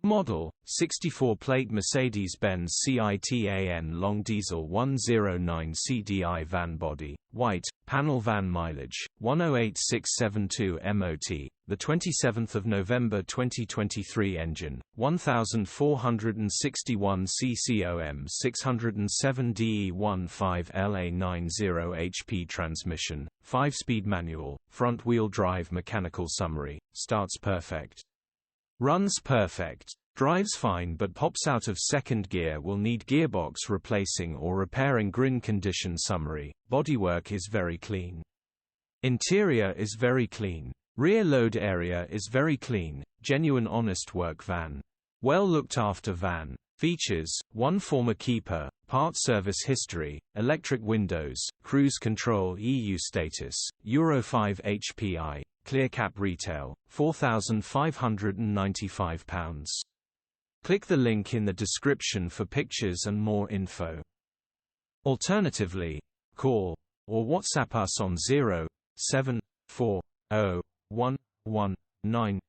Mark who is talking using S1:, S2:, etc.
S1: Model, 64-plate Mercedes-Benz Citan long diesel 109 CDI van body, white, panel van mileage, 108672 MOT, 27 November 2023 engine, 1461 CCOM 607 DE15LA90 HP transmission, 5-speed manual, front-wheel drive mechanical summary, starts perfect. Runs perfect. Drives fine but pops out of second gear, will need gearbox replacing or repairing. Grin condition summary, bodywork is very clean. Interior is very clean. Rear load area is very clean, genuine honest work van. Well looked after van. Features, 1 former keeper, part service history, electric windows, cruise control EU status, Euro 5 HPI, clear cap retail, £4,595. Click the link in the description for pictures and more info. Alternatively, call or WhatsApp us on 074011999